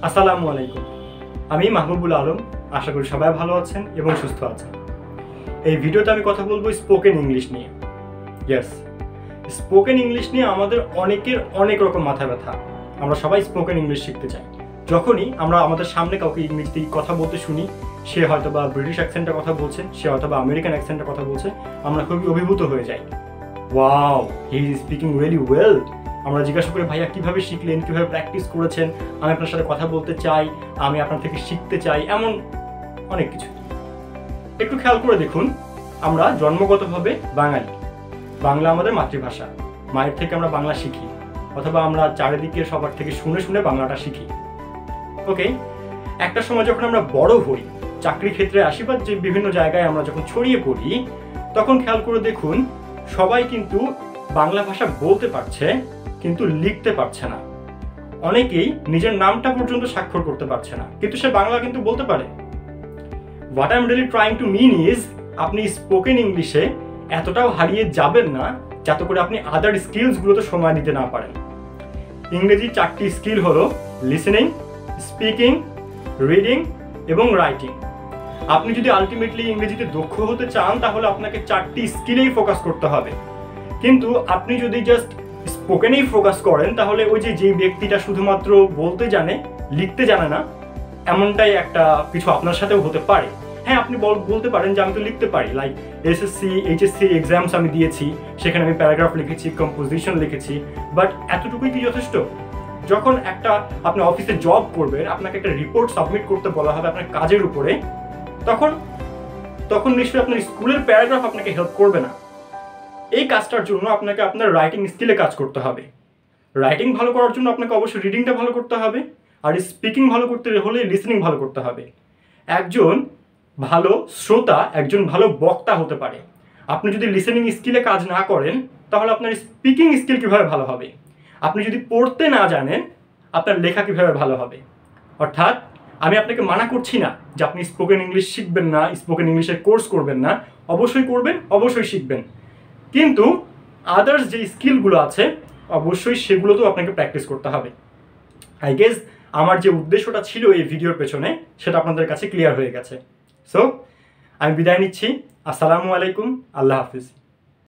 আসসালামু আলাইকুম। আমি মাহবুবুল আলম। আশা করি সবাই ভালো আছেন এবং সুস্থ আছেন। এই ভিডিওতে আমি কথা বলবো স্পোকেন ইংলিশ নিয়ে। ইয়েস, স্পোকেন ইংলিশ নিয়ে আমাদের অনেকের অনেক রকম মাথা ব্যথা। আমরা সবাই স্পোকেন ইংলিশ শিখতে চাই। যখনই আমরা আমাদের সামনে কাউকে ইংরেজিতে কথা বলতে শুনি, সে হয়তো বা ব্রিটিশ অ্যাকসেন্টে কথা বলছে, সে হয়তো বা আমেরিকান অ্যাকসেন্টে কথা বলছে, আমরা খুবই অভিভূত হয়ে যাই। Wow, he is speaking really well. আমরা জিজ্ঞাসা করি, ভাইয়া কীভাবে শিখলেন, কীভাবে প্র্যাকটিস করেছেন, আমি আপনার সাথে কথা বলতে চাই, আমি আপনার থেকে শিখতে চাই, এমন অনেক কিছু। একটু খেয়াল করে দেখুন, আমরা জন্মগতভাবে বাঙালি, বাংলা আমাদের মাতৃভাষা, মায়ের থেকে আমরা বাংলা শিখি, অথবা আমরা চারিদিকে সবার থেকে শুনে শুনে বাংলাটা শিখি। ওকে, একটা সময় যখন আমরা বড় হই, চাকরি ক্ষেত্রে আসি বা যে বিভিন্ন জায়গায় আমরা যখন ছড়িয়ে পড়ি, তখন খেয়াল করে দেখুন সবাই কিন্তু বাংলা ভাষা বলতে পারছে কিন্তু লিখতে পারছে না। অনেকেই নিজের নামটা পর্যন্ত স্বাক্ষর করতে পারছে না, কিন্তু সে বাংলা কিন্তু বলতে পারে। What I am really trying to mean is, আপনি স্পোকেন ইংলিশে এতটাও হারিয়ে যাবেন না যাতে করে আপনি আদার স্কিলসগুলোতে সময় দিতে না পারেন। ইংরেজির 4টি স্কিল হলো লিসেনিং, স্পিকিং, রিডিং এবং রাইটিং। আপনি যদি আলটিমেটলি ইংরেজিতে দক্ষ হতে চান তাহলে আপনাকে 4টি স্কিলেই ফোকাস করতে হবে। কিন্তু আপনি যদি জাস্ট স্পোকেনেই ফোকাস করেন তাহলে ওই যে ব্যক্তিটা শুধুমাত্র বলতে জানে, লিখতে জানে না, এমনটাই একটা কিছু আপনার সাথেও হতে পারে। হ্যাঁ, আপনি বলতে পারেন যে আমি তো লিখতে পারি, লাইক এসএসসি, এইচএসসি এক্সামস আমি দিয়েছি, সেখানে আমি প্যারাগ্রাফ লিখেছি, কম্পোজিশন লিখেছি, বাট এতটুকুই কি যথেষ্ট? যখন আপনি অফিসে জব করবেন, আপনাকে একটা রিপোর্ট সাবমিট করতে বলা হবে আপনার কাজের উপরে, তখন নিশ্চয়ই আপনার স্কুলের প্যারাগ্রাফ আপনাকে হেল্প করবে না। এই কাজটার জন্য আপনাকে আপনার রাইটিং স্কিলে কাজ করতে হবে। রাইটিং ভালো করার জন্য আপনাকে অবশ্যই রিডিংটা ভালো করতে হবে, আর স্পিকিং ভালো করতে হলে লিসেনিং ভালো করতে হবে। একজন ভালো শ্রোতা একজন ভালো বক্তা হতে পারে। আপনি যদি লিসেনিং স্কিলে কাজ না করেন তাহলে আপনার স্পিকিং স্কিল কীভাবে ভালো হবে? আপনি যদি পড়তে না জানেন আপনার লেখা কীভাবে ভালো হবে? অর্থাৎ আমি আপনাকে মানা করছি না যে আপনি স্পোকেন ইংলিশ শিখবেন না, স্পোকেন ইংলিশের কোর্স করবেন না। অবশ্যই করবেন, অবশ্যই শিখবেন, কিন্তু আদার্স যে স্কিলগুলো আছে অবশ্যই সেগুলোতেও আপনাকে প্র্যাকটিস করতে হবে। আই গেস আমার যে উদ্দেশ্যটা ছিল এই ভিডিওর পেছনে সেটা আপনাদের কাছে ক্লিয়ার হয়ে গেছে। সো আমি বিদায় নিচ্ছি। আসসালামু আলাইকুম, আল্লাহ হাফিজ।